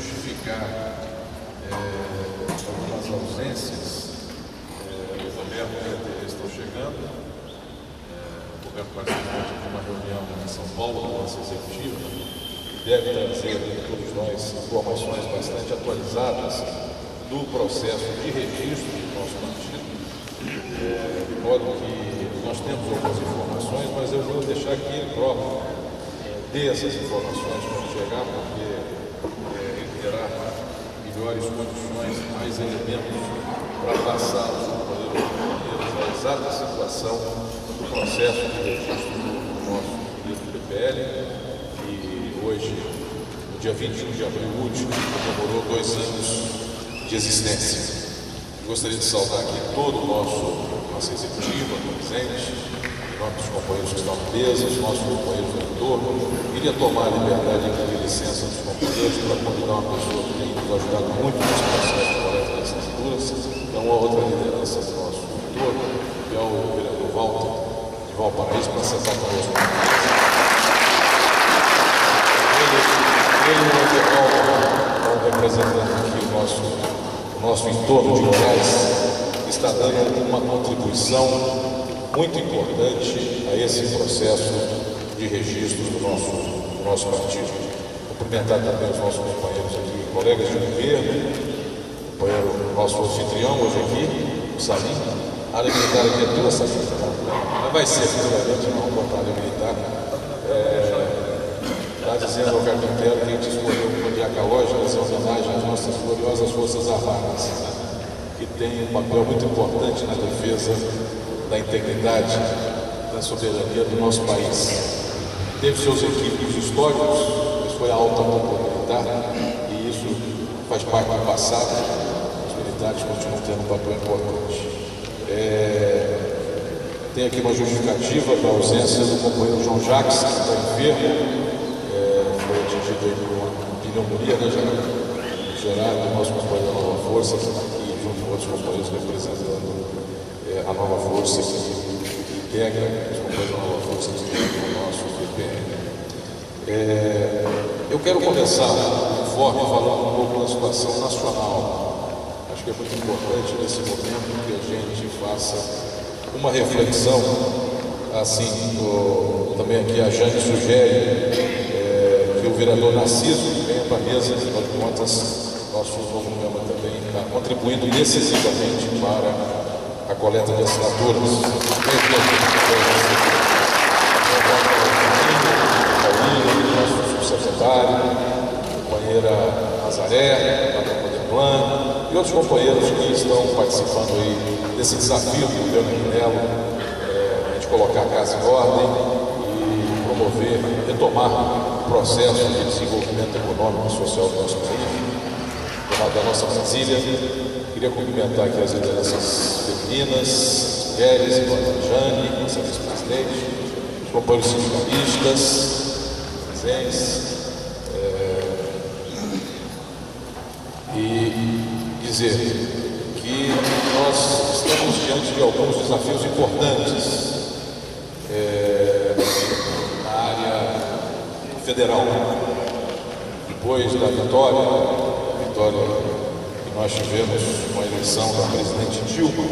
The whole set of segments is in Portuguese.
justificar algumas ausências. O governo e a TV estão chegando. O governo participou de uma reunião em São Paulo, da nossa executiva, que deve trazer a todos nós informações bastante atualizadas do processo de registro do nosso partido. De modo que nós temos algumas informações, mas eu vou deixar que ele próprio dê essas informações quando chegar, porque ele terá melhores condições, mais elementos para passar aos companheiros a exata situação do processo de registro do nosso querido PPL, que hoje, no dia 21 de abril último, comemorou 2 anos de existência. Eu gostaria de saudar aqui todo o nossa executiva presente, em nome dos companheiros que estão na mesa, os nossos companheiros do entorno. Queria tomar a liberdade de pedir licença dos companheiros para convidar uma pessoa que tem nos ajudado muito nesse processo de coleta das assinaturas, que é uma outra liderança do nosso entorno, que é o vereador Walter de Valparaíso, para sentar conosco. Ele é o representante aqui o nosso entorno de Goiás, está dando uma contribuição muito importante a esse processo de registro do nosso partido. Cumprimentar também os nossos companheiros aqui, colegas de governo, companheiro nosso anfitrião hoje aqui, o Salim. A área militar aqui é tua, Salim? Mas vai ser futuramente uma boa área militar. Está dizendo ao carpinteiro que a gente escolheu o Zodiaca Loja em homenagem às nossas gloriosas Forças Armadas, que tem um papel muito importante na defesa da integridade, da soberania do nosso país. Teve seus equívocos históricos, isso foi a alta cúpula militar, e isso faz parte do passado. Os militares continuam tendo um papel importante. Tem aqui uma justificativa da ausência do companheiro João Jacques, que está enfermo, foi atingido aí por uma pneumonia, né, Gerardo, nosso companheiro da Nova Força, que está aqui junto com outros companheiros representando a Nova Força, que integra os companheiros da Nova Força, que integram o nosso PPL. Eu quero começar o informe falando um pouco da situação nacional. Acho que é muito importante nesse momento que a gente faça uma reflexão, assim, também aqui a Jane sugere que o vereador Narciso venha para a mesa, afinal de contas, nosso novo programa também está contribuindo decisivamente para a coleta de assinaturas. Nosso subsecretário, a companheira Nazaré, a companheira Plano, e outros companheiros que estão participando aí desse desafio do governo Minelo, de colocar a casa em ordem e promover, retomar o processo de desenvolvimento econômico e social do nosso país, da nossa Brasília. Queria cumprimentar aqui as lideranças femininas, mulheres, a Jane, nossa vice-presidente, os companheiros sindicalistas presentes, e dizer que nós estamos diante de alguns desafios importantes na área federal. Depois da vitória que nós tivemos com a eleição da presidente Dilma,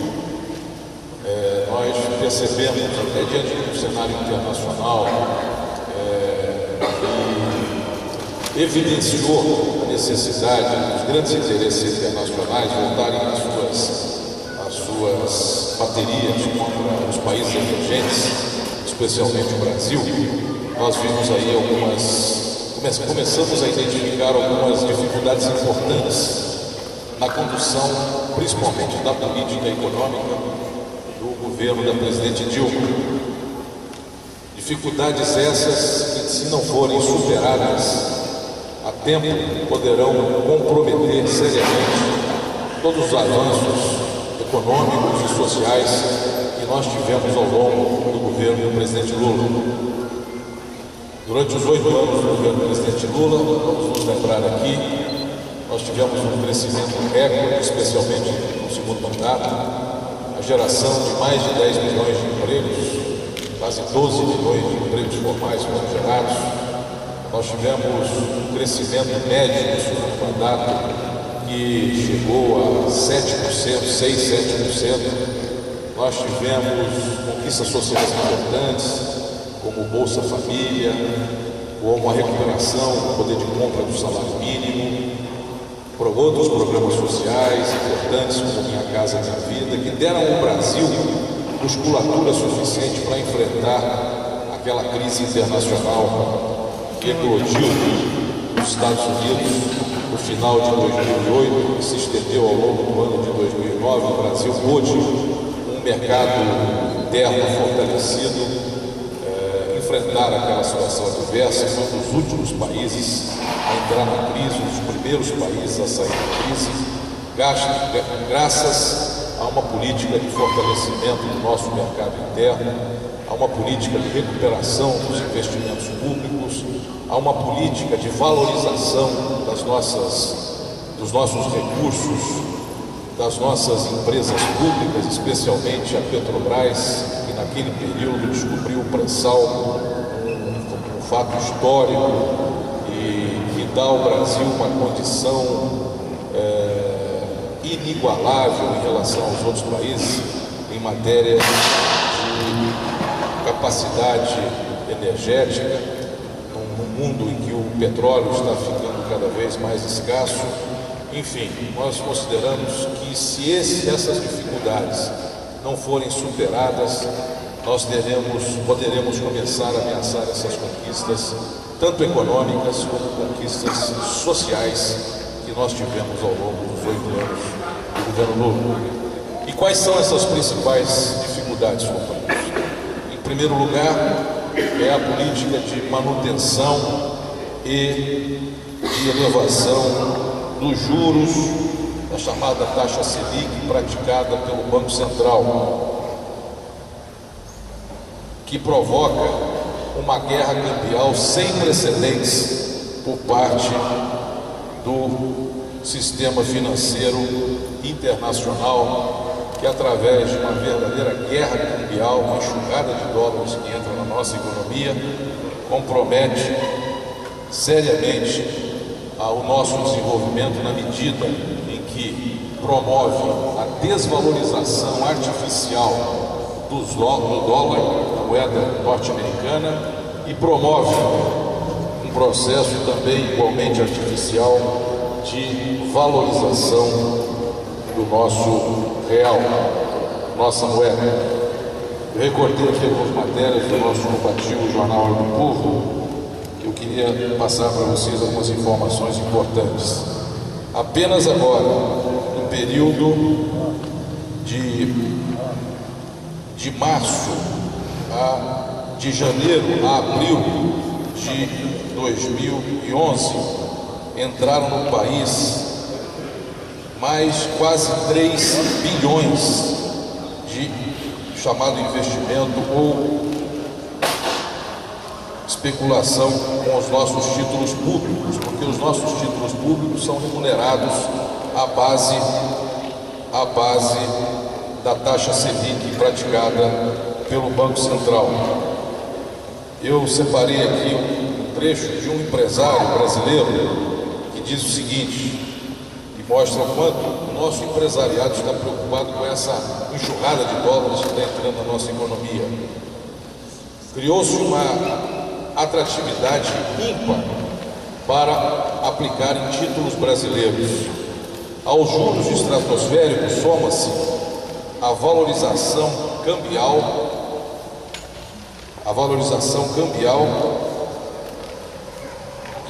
nós percebemos, até diante do cenário internacional, e evidenciou a necessidade dos grandes interesses internacionais voltarem às suas baterias contra os países emergentes, especialmente o Brasil. Nós vimos aí começamos a identificar algumas dificuldades importantes na condução, principalmente da política econômica do governo da presidente Dilma. Dificuldades essas que, se não forem superadas a tempo, poderão comprometer seriamente todos os avanços econômicos e sociais que nós tivemos ao longo do governo do presidente Lula. Durante os 8 anos do governo do presidente Lula, vamos nos lembrar aqui, nós tivemos um crescimento recorde, especialmente no segundo mandato, a geração de mais de 10 milhões de empregos, quase 12 milhões de empregos formais foram gerados, Nós tivemos um crescimento médio no segundo mandato que chegou a 7%, 6, 7%. Nós tivemos conquistas sociais importantes, como Bolsa Família, como a recuperação do poder de compra do salário mínimo, outros programas sociais importantes, como Minha Casa Minha Vida, que deram ao Brasil musculatura suficiente para enfrentar aquela crise internacional que eclodiu nos Estados Unidos no final de 2008 e se estendeu ao longo do ano de 2009. O Brasil pôde, um mercado interno fortalecido, enfrentar aquela situação adversa. Foi um dos últimos países a entrar na crise, um dos primeiros países a sair da crise, graças a uma política de fortalecimento do nosso mercado interno, a uma política de recuperação dos investimentos públicos, a uma política de valorização dos nossos recursos, das nossas empresas públicas, especialmente a Petrobras, que naquele período descobriu o pré-sal, um fato histórico e que dá ao Brasil uma condição inigualável em relação aos outros países em matéria de capacidade energética, num mundo em que o petróleo está ficando cada vez mais escasso. Enfim, nós consideramos que se essas dificuldades não forem superadas, nós poderemos começar a ameaçar essas conquistas, tanto econômicas como conquistas sociais que nós tivemos ao longo dos 8 anos do governo Lula. E quais são essas principais dificuldades, companheiros? Em primeiro lugar, é a política de manutenção e de elevação dos juros da chamada taxa Selic praticada pelo Banco Central, que provoca uma guerra cambial sem precedentes por parte do sistema financeiro internacional, que através de uma verdadeira guerra cambial, uma enxurrada de dólares que entra na nossa economia, compromete seriamente o nosso desenvolvimento na medida em que promove a desvalorização artificial do dólar, da moeda norte-americana, e promove um processo também igualmente artificial de valorização do nosso real, nossa moeda. Eu recortei aqui algumas matérias do nosso compatível Jornal do Povo, que eu queria passar para vocês algumas informações importantes. Apenas agora, no período de janeiro a abril de 2011, entraram no país mais quase 3 bilhões de chamado investimento ou especulação com os nossos títulos públicos, porque os nossos títulos públicos são remunerados à base da taxa Selic praticada pelo Banco Central. Eu separei aqui um trecho de um empresário brasileiro que diz o seguinte, que mostra o quanto o nosso empresariado está preocupado com essa enxurrada de dólares que está entrando na nossa economia. Criou-se uma atratividade ímpar para aplicar em títulos brasileiros. Aos juros estratosféricos soma-se a valorização cambial,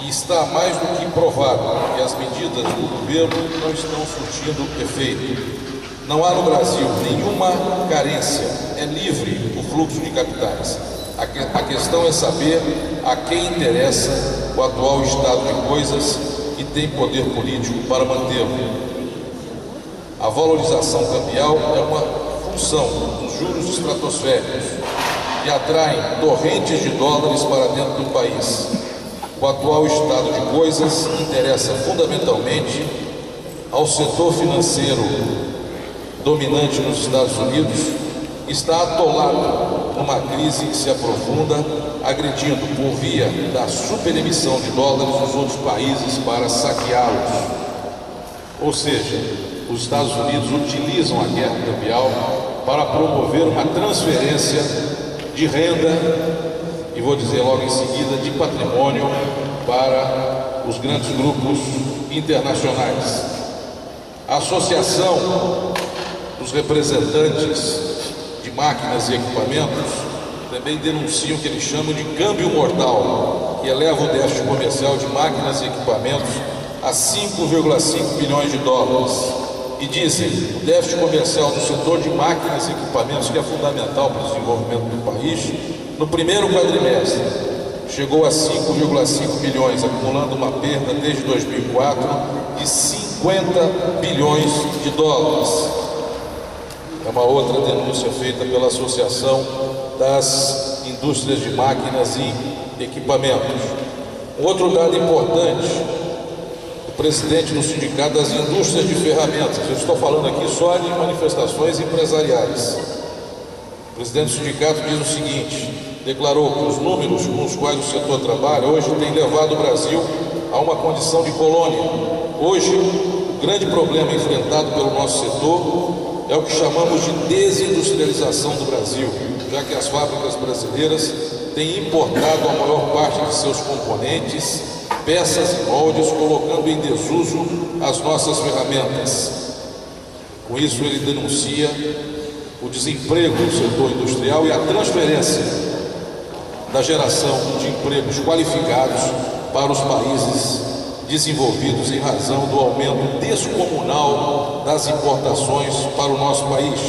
e está mais do que provado que as medidas do governo não estão surtindo efeito. Não há no Brasil nenhuma carência, é livre o fluxo de capitais. A questão é saber a quem interessa o atual estado de coisas e tem poder político para mantê-lo. A valorização cambial é uma função dos juros estratosféricos que atraem torrentes de dólares para dentro do país. O atual estado de coisas interessa fundamentalmente ao setor financeiro dominante nos Estados Unidos está atolado numa crise que se aprofunda, agredindo por via da superemissão de dólares os outros países para saqueá-los. Ou seja, os Estados Unidos utilizam a guerra cambial para promover uma transferência de renda e, vou dizer logo em seguida, de patrimônio para os grandes grupos internacionais. A Associação dos Representantes de Máquinas e Equipamentos também denuncia o que eles chamam de câmbio mortal, que eleva o déficit comercial de máquinas e equipamentos a 5,5 bilhões de dólares. E dizem, o déficit comercial do setor de máquinas e equipamentos, que é fundamental para o desenvolvimento do país, no primeiro quadrimestre chegou a 5,5 bilhões, acumulando uma perda desde 2004 de 50 bilhões de dólares. É uma outra denúncia feita pela Associação das Indústrias de Máquinas e Equipamentos. Um outro dado importante: o presidente do Sindicato das Indústrias de Ferramentas, eu estou falando aqui só de manifestações empresariais. O presidente do sindicato diz o seguinte: declarou que os números com os quais o setor trabalha hoje têm levado o Brasil a uma condição de colônia. Hoje, o grande problema enfrentado pelo nosso setor é o que chamamos de desindustrialização do Brasil, já que as fábricas brasileiras têm importado a maior parte de seus componentes, peças e moldes, colocando em desuso as nossas ferramentas. Com isso, ele denuncia o desemprego no setor industrial e a transferência da geração de empregos qualificados para os países desenvolvidos em razão do aumento descomunal das importações para o nosso país.